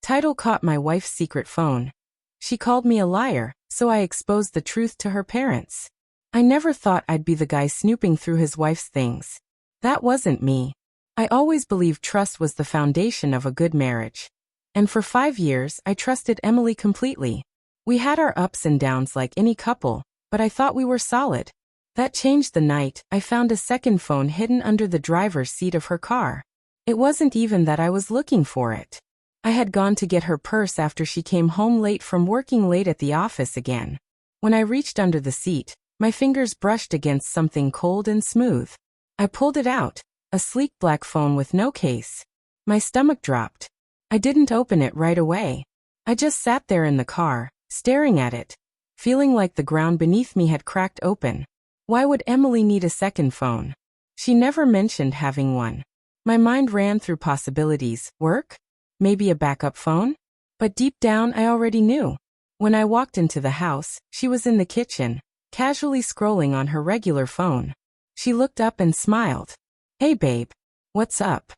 Title caught my wife's secret phone. She called me a liar, so I exposed the truth to her parents. I never thought I'd be the guy snooping through his wife's things. That wasn't me. I always believed trust was the foundation of a good marriage. And for 5 years, I trusted Emily completely. We had our ups and downs like any couple, but I thought we were solid. That changed the night I found a second phone hidden under the driver's seat of her car. It wasn't even that I was looking for it. I had gone to get her purse after she came home late from working late at the office again. When I reached under the seat, my fingers brushed against something cold and smooth. I pulled it out, a sleek black phone with no case. My stomach dropped. I didn't open it right away. I just sat there in the car, staring at it, feeling like the ground beneath me had cracked open. Why would Emily need a second phone? She never mentioned having one. My mind ran through possibilities. Work? Maybe a backup phone? But deep down I already knew. When I walked into the house, she was in the kitchen, casually scrolling on her regular phone. She looked up and smiled. "Hey babe. What's up?"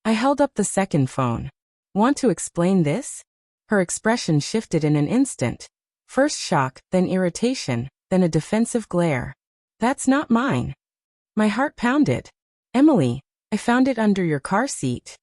I held up the second phone. "Want to explain this?" Her expression shifted in an instant. First shock, then irritation, then a defensive glare. "That's not mine." My heart pounded. "Emily, I found it under your car seat."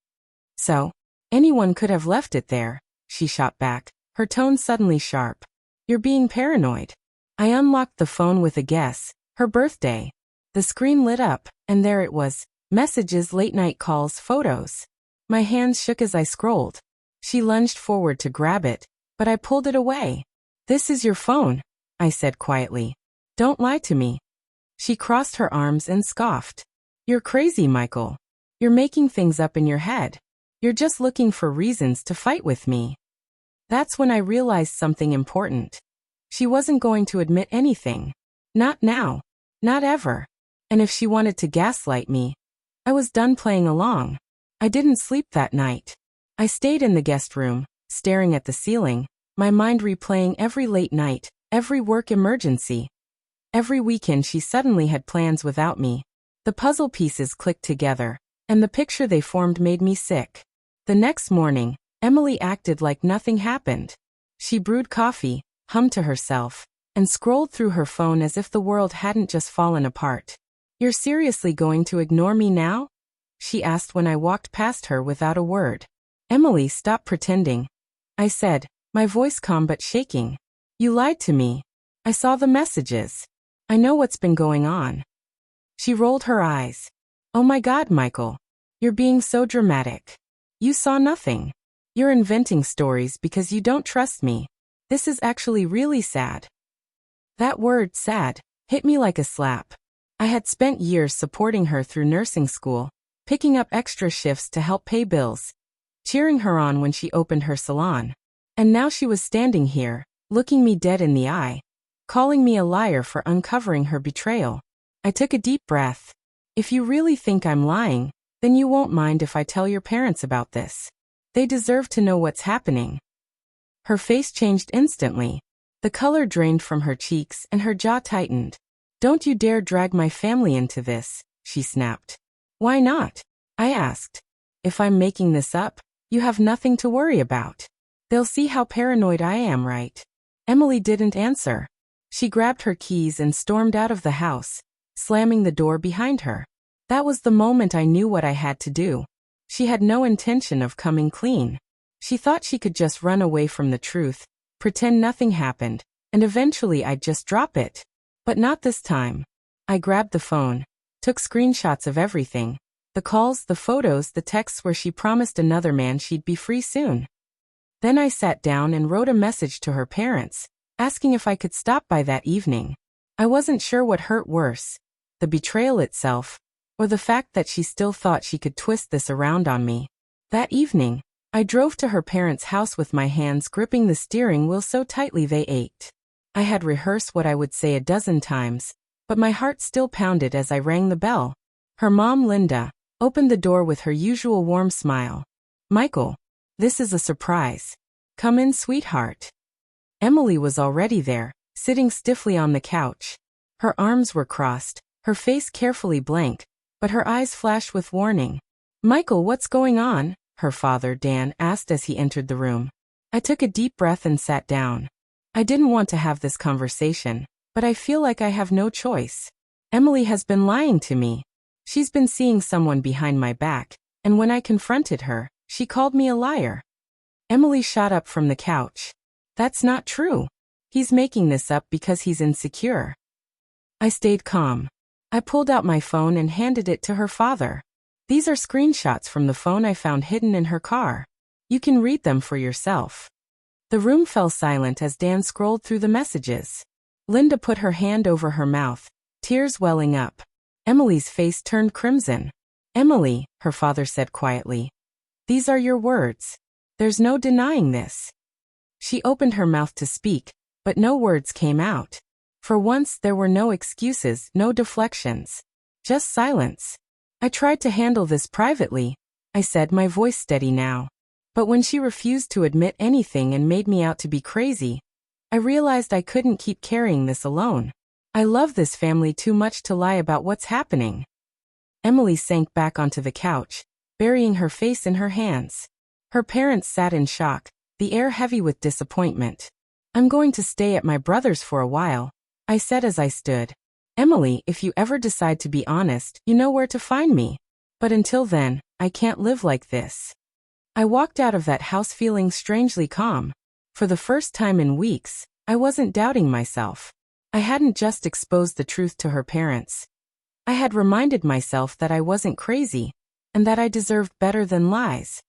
"So? Anyone could have left it there," she shot back, her tone suddenly sharp. "You're being paranoid." I unlocked the phone with a guess. Her birthday. The screen lit up, and there it was. Messages, late-night calls, photos. My hands shook as I scrolled. She lunged forward to grab it, but I pulled it away. "This is your phone," I said quietly. "Don't lie to me." She crossed her arms and scoffed. "You're crazy, Michael. You're making things up in your head. You're just looking for reasons to fight with me." That's when I realized something important. She wasn't going to admit anything. Not now. Not ever. And if she wanted to gaslight me, I was done playing along. I didn't sleep that night. I stayed in the guest room, staring at the ceiling, my mind replaying every late night, every work emergency. Every weekend she suddenly had plans without me. The puzzle pieces clicked together, and the picture they formed made me sick. The next morning, Emily acted like nothing happened. She brewed coffee, hummed to herself, and scrolled through her phone as if the world hadn't just fallen apart. "You're seriously going to ignore me now?" she asked when I walked past her without a word. "Emily, stop pretending," I said, my voice calm but shaking. "You lied to me. I saw the messages. I know what's been going on." She rolled her eyes. "Oh my God, Michael. You're being so dramatic. You saw nothing. You're inventing stories because you don't trust me. This is actually really sad." That word, sad, hit me like a slap. I had spent years supporting her through nursing school, picking up extra shifts to help pay bills, cheering her on when she opened her salon. And now she was standing here, looking me dead in the eye, calling me a liar for uncovering her betrayal. I took a deep breath. "If you really think I'm lying, then you won't mind if I tell your parents about this. They deserve to know what's happening." Her face changed instantly. The color drained from her cheeks and her jaw tightened. "Don't you dare drag my family into this," she snapped. "Why not?" I asked. "If I'm making this up, you have nothing to worry about. They'll see how paranoid I am, right?" Emily didn't answer. She grabbed her keys and stormed out of the house, slamming the door behind her. That was the moment I knew what I had to do. She had no intention of coming clean. She thought she could just run away from the truth, pretend nothing happened, and eventually I'd just drop it. But not this time. I grabbed the phone, took screenshots of everything. The calls, the photos, the texts where she promised another man she'd be free soon. Then I sat down and wrote a message to her parents, asking if I could stop by that evening. I wasn't sure what hurt worse, the betrayal itself, or the fact that she still thought she could twist this around on me. That evening, I drove to her parents' house with my hands gripping the steering wheel so tightly they ached. I had rehearsed what I would say a dozen times, but my heart still pounded as I rang the bell. Her mom, Linda, opened the door with her usual warm smile. "Michael, this is a surprise. Come in, sweetheart." Emily was already there, sitting stiffly on the couch. Her arms were crossed, her face carefully blank, but her eyes flashed with warning. "Michael, what's going on?" her father, Dan, asked as he entered the room. I took a deep breath and sat down. I didn't want to have this conversation, but I feel like I have no choice. Emily has been lying to me. She's been seeing someone behind my back, and when I confronted her, she called me a liar. Emily shot up from the couch. That's not true. He's making this up because he's insecure. I stayed calm. I pulled out my phone and handed it to her father. These are screenshots from the phone I found hidden in her car. You can read them for yourself. The room fell silent as Dan scrolled through the messages. Linda put her hand over her mouth, tears welling up. Emily's face turned crimson. Emily, her father said quietly. These are your words. There's no denying this. She opened her mouth to speak, but no words came out. For once there were no excuses, no deflections. Just silence. I tried to handle this privately, I said, my voice steady now. But when she refused to admit anything and made me out to be crazy, I realized I couldn't keep carrying this alone. I love this family too much to lie about what's happening. Emily sank back onto the couch, burying her face in her hands. Her parents sat in shock, the air heavy with disappointment. I'm going to stay at my brother's for a while, I said as I stood. Emily, if you ever decide to be honest, you know where to find me. But until then, I can't live like this. I walked out of that house feeling strangely calm. For the first time in weeks, I wasn't doubting myself. I hadn't just exposed the truth to her parents. I had reminded myself that I wasn't crazy, and that I deserved better than lies.